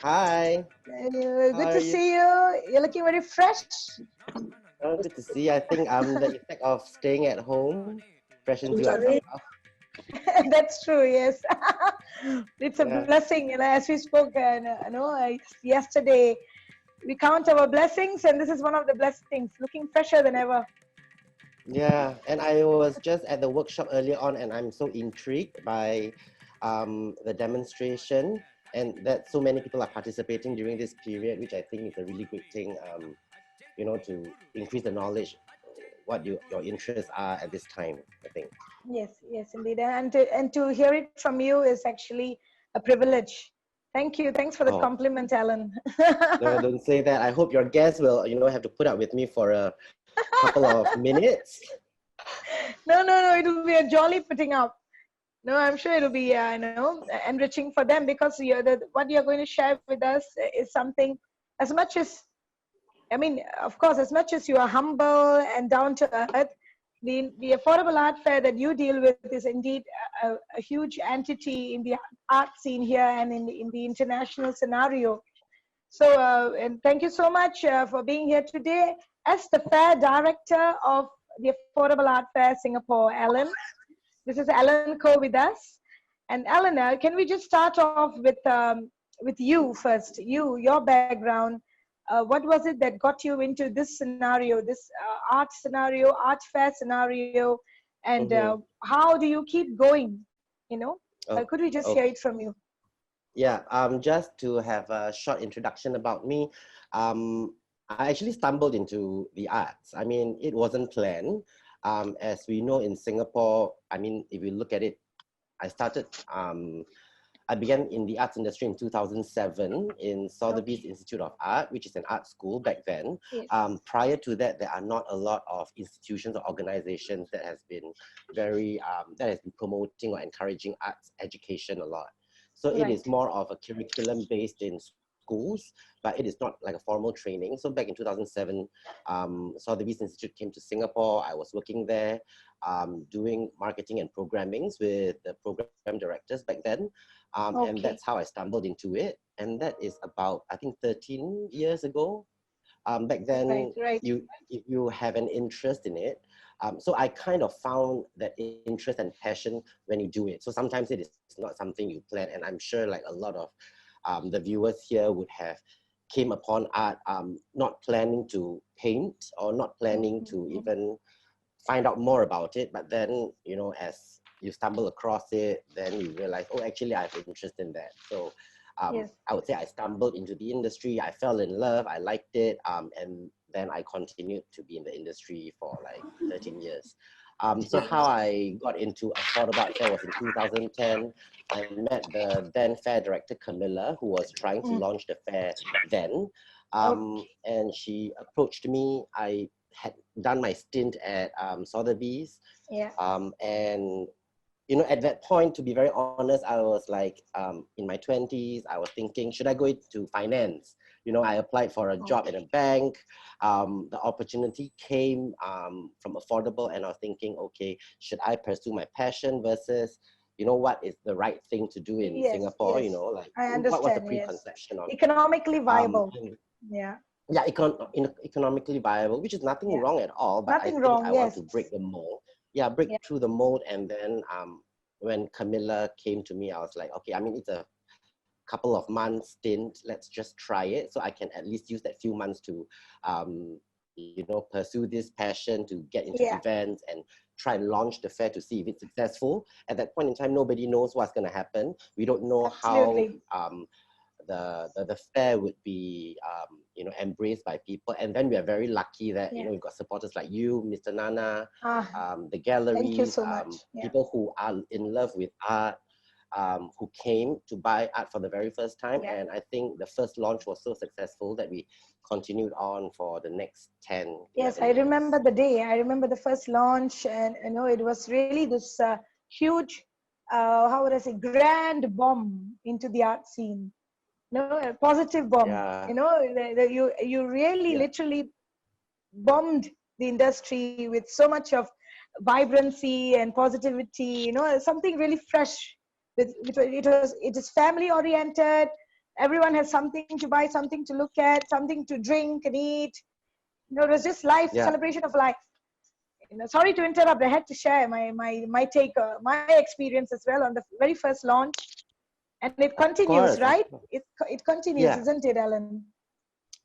Hi, how Good are to you? see you. You're looking very fresh. Oh, good to see. I think the effect of staying at home freshens you up somehow. That's true. Yes, it's a Yeah, blessing. As we spoke, yesterday, we count our blessings, and this is one of the blessings. Looking fresher than ever. yeah. And I was just at the workshop earlier on, and I'm so intrigued by the demonstration, and that so many people are participating during this period, which I think is a really great thing. To increase the knowledge, what your interests are at this time. I think. Yes, indeed. And to hear it from you is actually a privilege. Thank you. Thanks for the Oh, compliment, Alan. no, don't say that. I hope your guests will, have to put up with me for a couple of minutes. No. It'll be a jolly putting up. No, I'm sure it'll be enriching for them because what you're going to share with us is something as much as of course, as much as you are humble and down to earth, the affordable art fair that you deal with is indeed a huge entity in the art scene here and in the international scenario. So, and thank you so much for being here today as the fair director of the Affordable Art Fair Singapore, Alan. This is Alan Koh with us. And Eleanor, can we just start off with you first? Your background. What was it that got you into this scenario, this art scenario, art fair scenario, and Mm-hmm. how do you keep going? You know, Oh, could we just hear okay. it from you? Yeah, just to have a short introduction about me, I actually stumbled into the arts. I mean, it wasn't planned. As we know in Singapore, I mean, if you look at it, I started, I began in the arts industry in 2007 in Okay. Sotheby's Institute of Art, which is an art school back then. Yes. Prior to that, there are not a lot of institutions or organizations that that has been promoting or encouraging arts education a lot. So it is Right. more of a curriculum based in schools, but it is not like a formal training. So back in 2007, Sotheby's Institute came to Singapore. I was working there, doing marketing and programmings with the program directors back then. And that's Okay. how I stumbled into it. And that is about, I think, 13 years ago. Back Right. then, Right. you have an interest in it. So I kind of found that interest and passion when you do it. So sometimes it is not something you plan. And I'm sure like a lot of the viewers here would have came upon art not planning to paint or not planning to Mhm. even find out more about it. But then, as you stumble across it, then you realize, oh, actually, I have interest in that. So Yes. I would say I stumbled into the industry. I fell in love. I liked it. And then I continued to be in the industry for like 13 years. So how I got into Affordable Art Fair was in 2010. I met the then fair director, Camilla, who was trying to Mm. launch the fair then. Okay. And she approached me. I had done my stint at Sotheby's. Yeah. And at that point, to be very honest, I was like in my 20s. I was thinking, should I go into finance? I applied for a job in a Okay. bank. The opportunity came from affordable, and I was thinking, okay, should I pursue my passion versus, what is the right thing to do in Yes. Singapore? Yes. Like I what was the understand. Yes. preconception on it? Economically viable. And Yeah. yeah, economically viable, which is nothing Yeah. wrong at all. But I Nothing think wrong. I want Yes. to break the mold. Yeah, break Yeah. through the mold. And then when Camilla came to me, I was like, okay, I mean, it's a couple of months stint. Let's just try it, so I can at least use that few months to, pursue this passion, to get into Yeah. events and try and launch the fair to see if it's successful. At that point in time, nobody knows what's going to happen. We don't know how Absolutely. the fair would be embraced by people. And then we are very lucky that Yeah. we've got supporters like you, Mr. Nana, Ah. the Thank you galleries, so much. Yeah. people who are in love with art, who came to buy art for the very first time. Yeah. And I think the first launch was so successful that we continued on for the next 10, Yes, 11 I remember years. the day. I remember the first launch, and it was really this huge, how would I say, grand bomb into the art scene. A positive bomb. Yeah, You really yeah, literally bombed the industry with so much of vibrancy and positivity. Something really fresh. It is family oriented. everyone has something to buy, something to look at, something to drink and eat. It was just life, Yeah, celebration of life. Sorry to interrupt. I had to share my take, my experience as well on the very first launch, and it of continues, course, of right? course. It continues, Yeah. isn't it, Alan?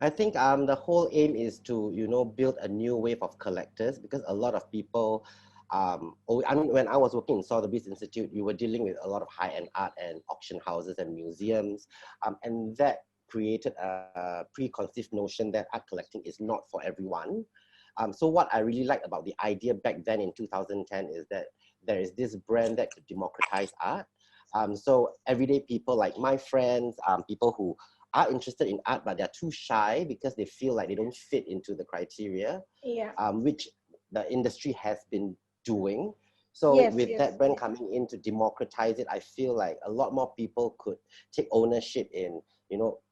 I think the whole aim is to build a new wave of collectors, because a lot of people I mean, when I was working in Sotheby's Institute, we were dealing with a lot of high-end art and auction houses and museums, and that created a preconceived notion that art collecting is not for everyone. So what I really like about the idea back then in 2010 is that there is this brand that could democratize art. So everyday people like my friends, people who are interested in art, but they're too shy because they feel like they don't fit into the criteria, Yeah. which the industry has been doing. So Yes, with yes, that brand yes. coming in to democratize it, I feel like a lot more people could take ownership in,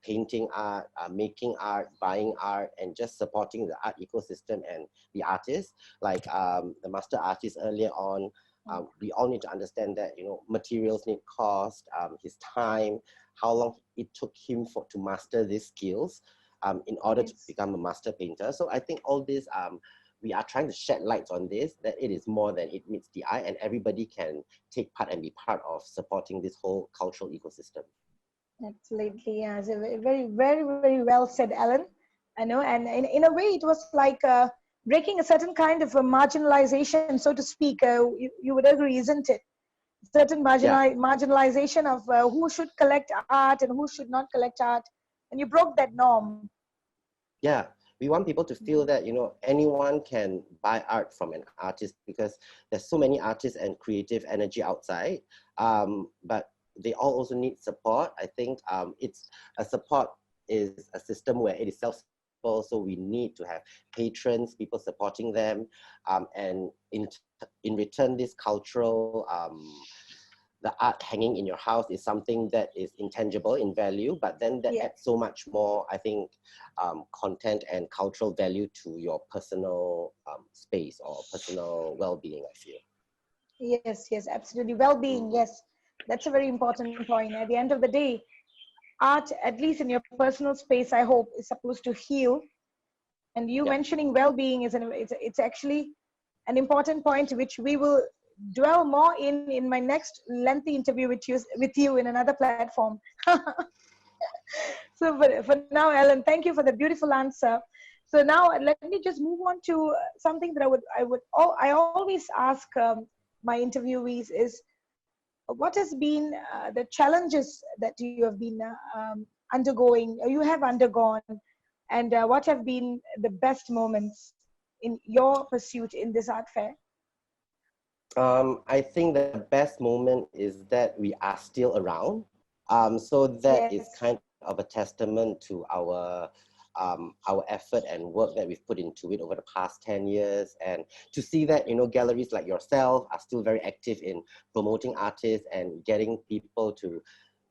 painting art, making art, buying art, and just supporting the art ecosystem and the artists. Like the master artist earlier on, we all need to understand that, materials need cost, his time, how long it took him to master these skills in order to Yes. become a master painter. So I think all this, we are trying to shed lights on this, that it is more than it meets the eye, and everybody can take part and be part of supporting this whole cultural ecosystem. Absolutely, yeah. So very, very, very well said, Alan. I know, and in a way, it was like breaking a certain kind of a marginalization, so to speak. You would agree, isn't it? Certain Yeah, marginalization of who should collect art and who should not collect art, and you broke that norm. yeah. We want people to feel that, anyone can buy art from an artist, because there's so many artists and creative energy outside. But they all also need support. I think it's a support is a system where it is self-sustainable, so we need to have patrons, people supporting them, and in return, this cultural the art hanging in your house is something that is intangible in value, but then that Yeah. adds so much more, I think, content and cultural value to your personal space or personal well-being, I feel. Yes, yes, absolutely. Well-being, Mm. yes. That's a very important point. At the end of the day, art, at least in your personal space, I hope, is supposed to heal. And you Yeah, mentioning well-being it's actually an important point which we will dwell more in my next lengthy interview with you in another platform. So for now, Ellen, thank you for the beautiful answer. So now let me just move on to something that I always ask my interviewees is what has been the challenges that you have been undergoing, or you have undergone, and what have been the best moments in your pursuit in this art fair? I think the best moment is that we are still around. So that is Yes. kind of a testament to our effort and work that we've put into it over the past 10 years. And to see that, galleries like yourself are still very active in promoting artists and getting people to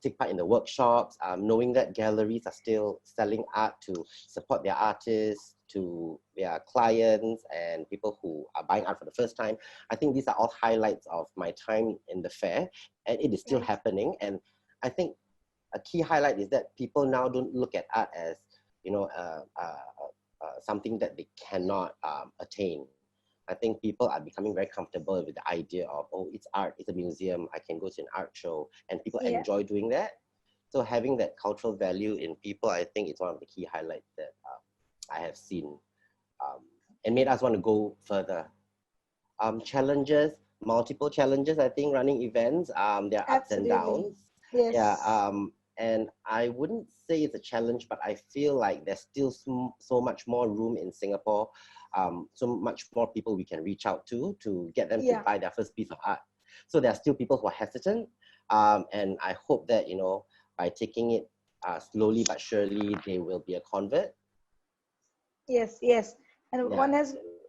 take part in the workshops, knowing that galleries are still selling art to support their artists, to their clients and people who are buying art for the first time. I think these are all highlights of my time in the fair, and it is still Right. happening. And I think a key highlight is that people now don't look at art as, something that they cannot attain. I think people are becoming very comfortable with the idea of, oh, it's art, it's a museum, I can go to an art show, and people Yeah. enjoy doing that. So having that cultural value in people, I think is one of the key highlights that I have seen, um, and made us want to go further. Challenges, multiple challenges, I think, running events, there are ups and Absolutely. downs. Yeah, Yes. and I wouldn't say it's a challenge, but I feel like there's still so much more room in Singapore, so much more people we can reach out to get them to Yeah. buy their first piece of art. So there are still people who are hesitant, and I hope that, by taking it slowly but surely, they will be a convert. Yes. Yes. And Yeah,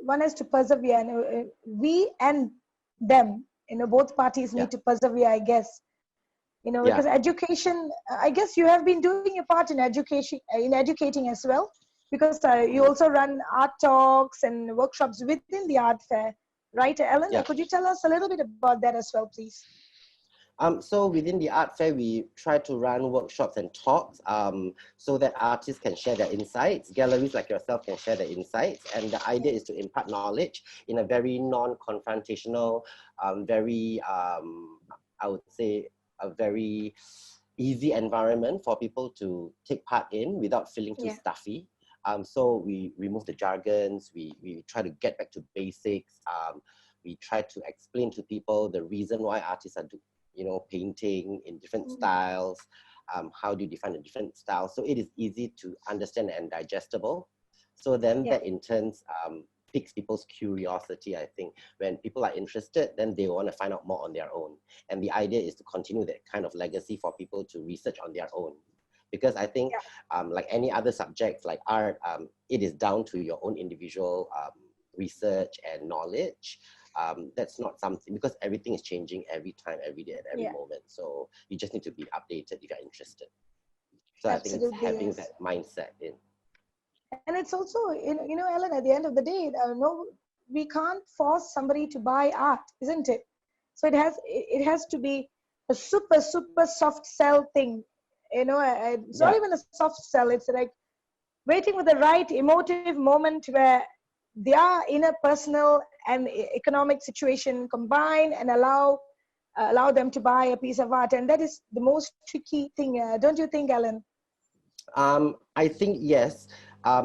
one has to persevere, and we and them, both parties yeah, need to persevere, I guess. Because yeah. education, I guess you have been doing your part in education, in educating as well, because you Mhm. also run art talks and workshops within the art fair, right, Ellen? Yeah. Could you tell us a little bit about that as well, please? So within the art fair, we try to run workshops and talks so that artists can share their insights. Galleries like yourself can share their insights. And the idea is to impart knowledge in a very non-confrontational, I would say, a very easy environment for people to take part in without feeling too stuffy. So we remove the jargons, we try to get back to basics. We try to explain to people the reason why artists are painting in different styles. How do you define a different style? So it is easy to understand and digestible. So then that in turn piques people's curiosity, I think. When people are interested, then they want to find out more on their own. And the idea is to continue that kind of legacy for people to research on their own. Because I think like any other subjects like art, it is down to your own individual research and knowledge. That's not something, because everything is changing every time, every day, at every moment. So you just need to be updated if you're interested. So I think it's having that mindset in. And it's also, Ellen, at the end of the day, no, we can't force somebody to buy art, isn't it? So it has to be a super, super soft sell thing. It's not even a soft sell. It's like waiting for the right emotive moment where their inner personal and economic situation combine and allow them to buy a piece of art. And that is the most tricky thing, don't you think, Alan? I think yes,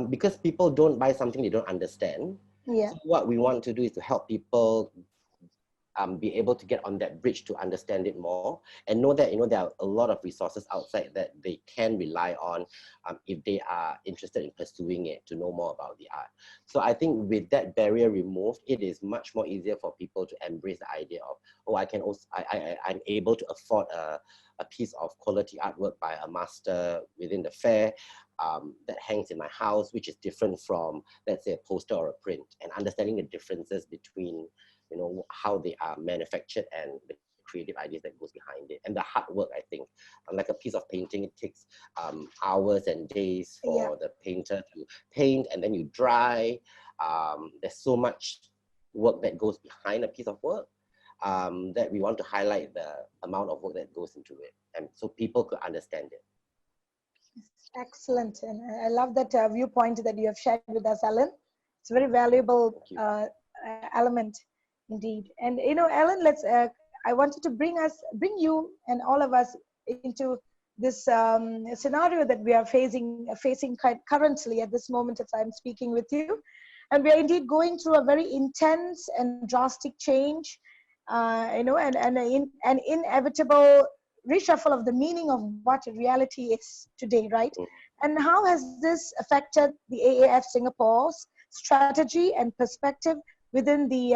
because people don't buy something they don't understand. So what we want to do is to help people be able to get on that bridge to understand it more and know that there are a lot of resources outside that they can rely on if they are interested in pursuing it, to know more about the art. So I think with that barrier removed, it is much more easier for people to embrace the idea of, oh, I'm able to afford a piece of quality artwork by a master within the fair that hangs in my house, which is different from, let's say, a poster or a print, and understanding the differences between how they are manufactured and the creative ideas that goes behind it, and the hard work. I think, like a piece of painting, it takes hours and days for the painter to paint, and then you dry. There's so much work that goes behind a piece of work that we want to highlight the amount of work that goes into it, and so people could understand it. Excellent, and I love that viewpoint that you have shared with us, Alan. It's a very valuable element. Indeed. And Ellen, I wanted to bring you and all of us into this scenario that we are facing currently at this moment as I'm speaking with you. And we are indeed going through a very intense and drastic change, and an inevitable reshuffle of the meaning of what reality is today, right? And how has this affected the AAF Singapore's strategy and perspective within the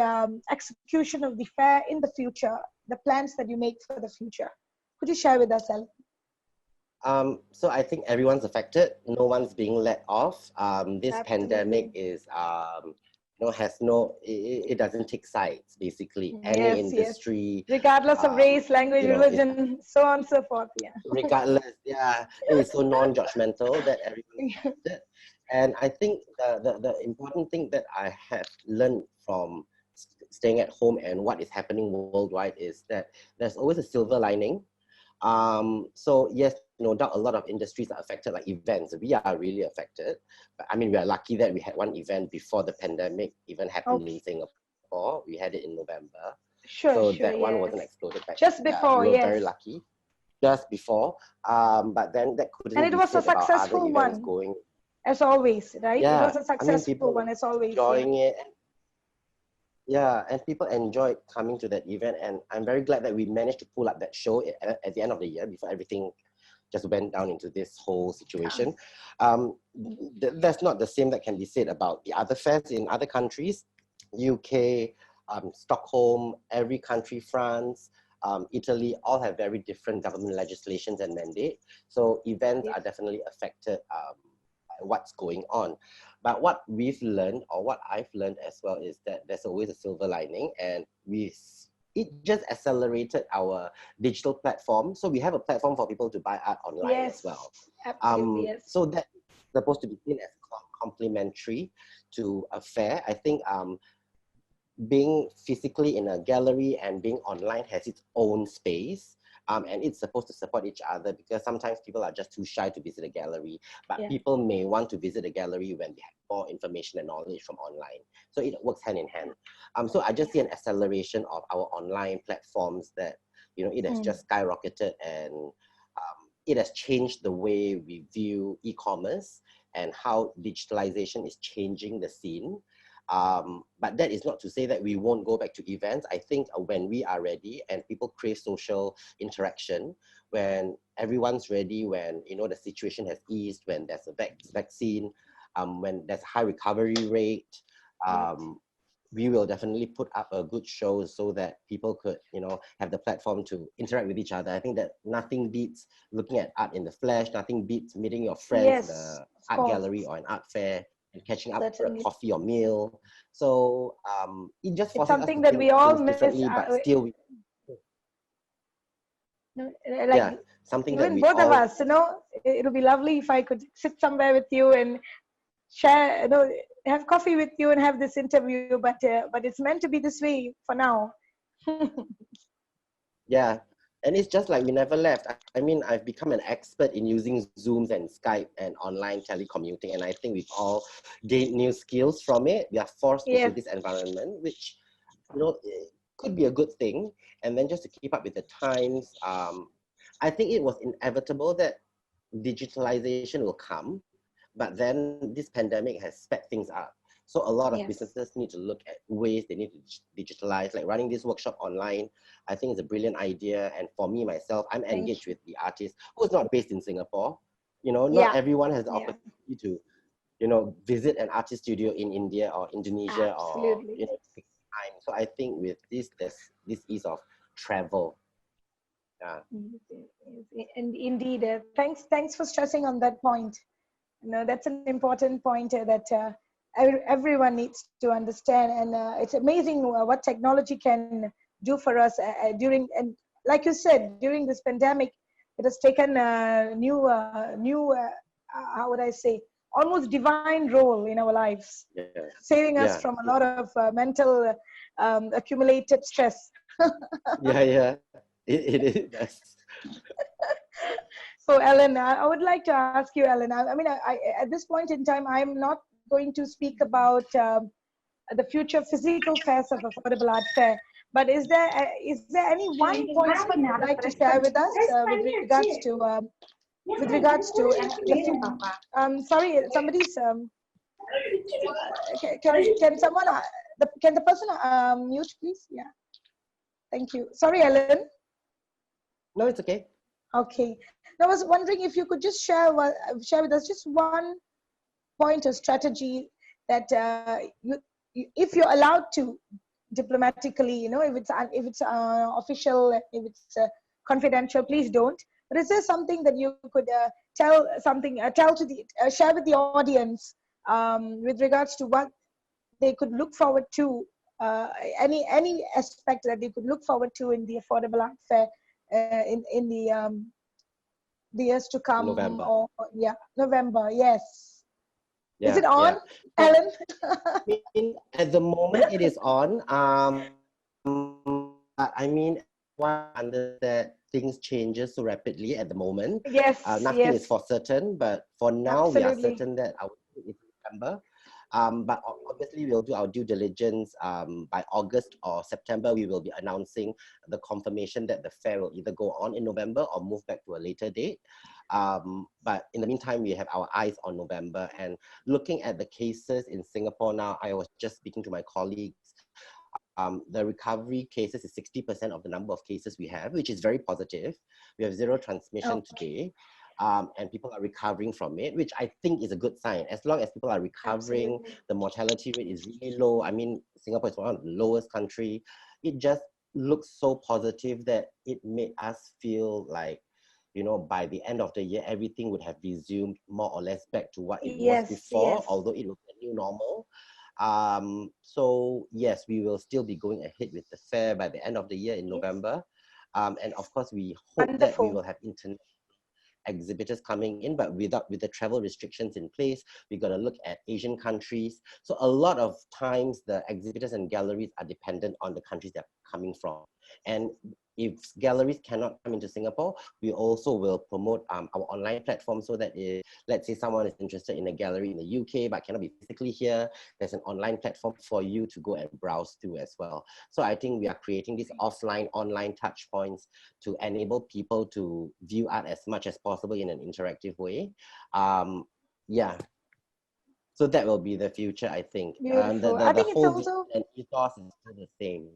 execution of the fair in the future, the plans that you make for the future? Could you share with us, Ellen? So I think everyone's affected. No one's being let off. This pandemic is, it doesn't take sides, basically. Any industry. Regardless of race, language, religion, so on and so forth. Regardless, it is so non-judgmental that everyone's affected. And I think the important thing that I have learned from staying at home and what is happening worldwide is that there's always a silver lining. So yes, no doubt a lot of industries are affected, like events. We are really affected. But I mean, we are lucky that we had one event before the pandemic even happened in Singapore. We had it in November. So that one wasn't exploded back. Just before, we were very lucky. Just before. But then that couldn't and it was a successful one. Going. As always, right? It was a successful one, as always. Enjoying it. And people enjoyed coming to that event, and I'm very glad that we managed to pull up that show at the end of the year before everything just went down into this whole situation. That's not the same that can be said about the other fairs in other countries. UK, Stockholm, every country, France, Italy, all have very different government legislations and mandate. So events are definitely affected by what's going on. But what we've learned, or what I've learned as well, is that there's always a silver lining, and it just accelerated our digital platform. So we have a platform for people to buy art online as well. Absolutely, so that's supposed to be seen as complementary to a fair. I think being physically in a gallery and being online has its own space. And it's supposed to support each other, because sometimes people are just too shy to visit a gallery, but Yeah. people may want to visit a gallery when they have more information and knowledge from online. So it works hand in hand. So I just see an acceleration of our online platforms that, you know, it has just skyrocketed, and it has changed the way we view e-commerce and how digitalization is changing the scene. But that is not to say that we won't go back to events. I think when we are ready and people crave social interaction, when everyone's ready, when, you know, the situation has eased, when there's a vaccine, when there's a high recovery rate, we will definitely put up a good show so that people could, you know, have the platform to interact with each other. I think that nothing beats looking at art in the flesh, nothing beats meeting your friends in Yes, a of art course. gallery or an art fair and catching up for a Certainly. coffee or meal. So it just It's forces us something to that think we all things miss. differently, but still, Like yeah, something that even we both of all, us, it'll be lovely if I could sit somewhere with you and share, have coffee with you and have this interview. But it's meant to be this way for now. yeah. And it's just like we never left. I mean, I've become an expert in using Zooms and Skype and online telecommuting, and I think we've all gained new skills from it. We are forced into Yes. this environment, which, you know, it could be a good thing. And then just to keep up with the times, I think it was inevitable that digitalization will come, but then this pandemic has sped things up. So a lot of Yes. businesses need to look at ways they need to digitalize, like running this workshop online. I think it's a brilliant idea. And for me, myself, I'm Thank engaged you. with the artist who's not based in Singapore. You know, not Yeah. everyone has the Yeah. opportunity to, you know, visit an artist studio in India or Indonesia, or, Absolutely. you know, take time. So I think with this, there's this ease of travel. Yeah. And indeed, thanks for stressing on that point. That's an important point that everyone needs to understand. And it's amazing what technology can do for us during, and like you said, during this pandemic, it has taken a how would I say, almost divine role in our lives, Yeah. saving us Yeah. from a lot of mental accumulated stress. Yeah. Yeah. It is. So, Ellen, I would like to ask you, Ellen. I mean, at this point in time, I'm not going to speak about the future physical fairs of Affordable Art Fair. But is there any one point that you would like to share with us with regards to the sorry, somebody's can someone can the person mute, please? Yeah, thank you. Sorry, Ellen. No, it's okay. Okay. Now, I was wondering if you could just share with us just one point or strategy that if you're allowed to diplomatically, if it's official, if it's confidential, please don't. But is there something that you could share with the audience with regards to what they could look forward to, any aspect that they could look forward to in the Affordable Art Fair in the years to come, November. or yeah, November? Yes. Is Yeah. it on, Yeah. So Ellen? I mean, at the moment it is on. But I mean, everyone understands that things changes so rapidly at the moment. Yes, Nothing is yes, for certain, but for now we are absolutely. certain that our it's November. But obviously we'll do our due diligence. By August or September, we will be announcing the confirmation that the fair will either go on in November or move back to a later date. But in the meantime, we have our eyes on November. And looking at the cases in Singapore now, I was just speaking to my colleagues. The recovery cases is 60% of the number of cases we have, which is very positive. We have zero transmission today. And people are recovering from it, which I think is a good sign. As long as people are recovering, Absolutely. the mortality rate is really low. I mean, Singapore is one of the lowest country. It just looks so positive that it made us feel like, you know, by the end of the year, everything would have resumed more or less back to what it was Yes, before, yes. although it was a new normal. So yes, we will still be going ahead with the fair by the end of the year in Yes. November. And of course, we hope that we Wonderful. will have international exhibitors coming in, but with the travel restrictions in place, we're going to look at Asian countries. So a lot of times the exhibitors and galleries are dependent on the countries they're coming from. And if galleries cannot come into Singapore, we also will promote our online platform, so that if, let's say someone is interested in a gallery in the UK but cannot be physically here, there's an online platform for you to go and browse through as well. So I think we are creating these offline, online touch points to enable people to view art as much as possible in an interactive way. Yeah. So that will be the future, I think. Beautiful. The I think it's whole vision also, and ethos is still the same.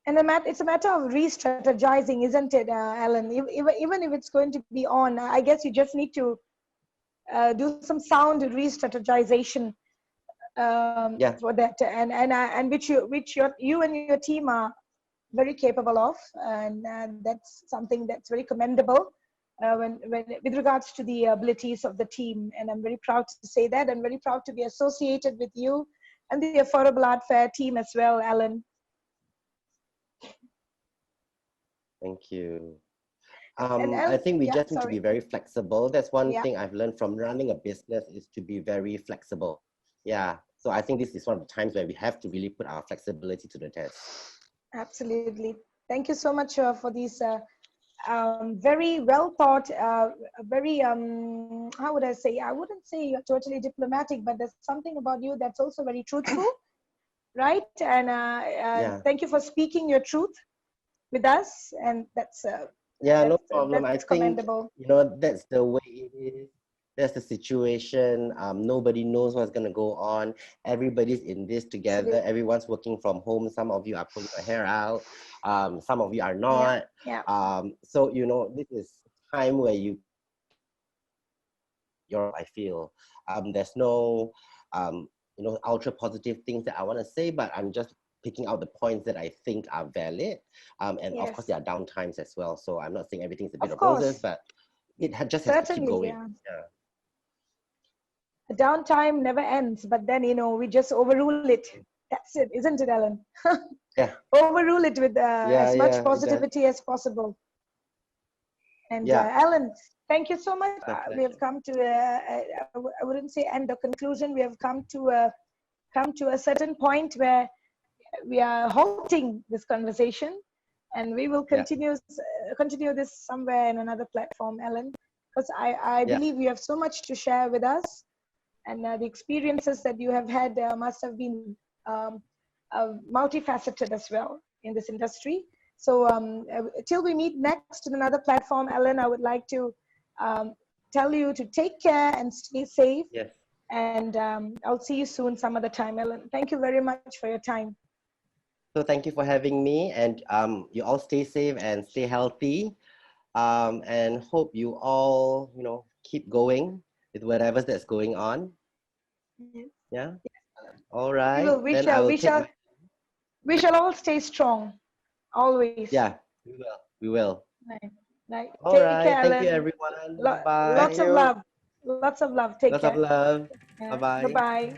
and it's a matter of re-strategizing, isn't it, Alan? Even if it's going to be on, I guess you just need to do some sound re-strategization Yeah. for that, and which you and your team are very capable of, and that's something that's very commendable when with regards to the abilities of the team. And I'm very proud to say that. I'm very proud to be associated with you and the Affordable Art Fair team as well, Alan. Thank you. And I think we yeah, just need to sorry. be very flexible. That's one Yeah, thing I've learned from running a business, is to be very flexible. Yeah. So I think this is one of the times where we have to really put our flexibility to the test. absolutely. Thank you so much for these very well thought, very, how would I say? I wouldn't say you're totally diplomatic, but there's something about you that's also very truthful, right? And Yeah. thank you for speaking your truth with us. And Yeah, no problem. I that's think, commendable. you know, that's the way it is. That's the situation. Nobody knows what's going to go on. Everybody's in this together. Absolutely. Everyone's working from home. Some of you are pulling your hair out. Some of you are Yeah, not. yeah. So, you know, this is time where I feel. There's no, you know, ultra positive things that I want to say, but I'm just picking out the points that I think are valid. And of course, Yes, there are down times as well. So I'm not saying everything's a bed of of roses, course. but it just has to keep Certainly, going. yeah. Yeah. The downtime never ends, but then, we just overrule it. That's it, isn't it, Alan? Yeah. Overrule it with Yeah. as much Yeah. It does. positivity as possible. And Yeah. Alan, thank you so much. A We have pleasure. come to, I wouldn't say end or conclusion. We have come to a certain point where we are halting this conversation, and we will Yeah. continue this somewhere in another platform, Alan, because I Yeah. believe you have so much to share with us, and the experiences that you have had must have been multifaceted as well in this industry. So till we meet next in another platform, Alan, I would like to tell you to take care and stay safe. Yes. And I'll see you soon some other time, Ellen. Thank you very much for your time. So thank you for having me, and you all stay safe and stay healthy. And hope you all, you know, keep going with whatever that's going on. Yes. Yeah. All We right. will. We Then I shall. will We take shall. my. We shall all stay strong, always. Yeah. We will. We will. Right. Right. All Take care, right. Thank you, Ellen. everyone. Lots Bye. of love. Lots of love. Take Lots of care. love. Bye Bye bye. bye.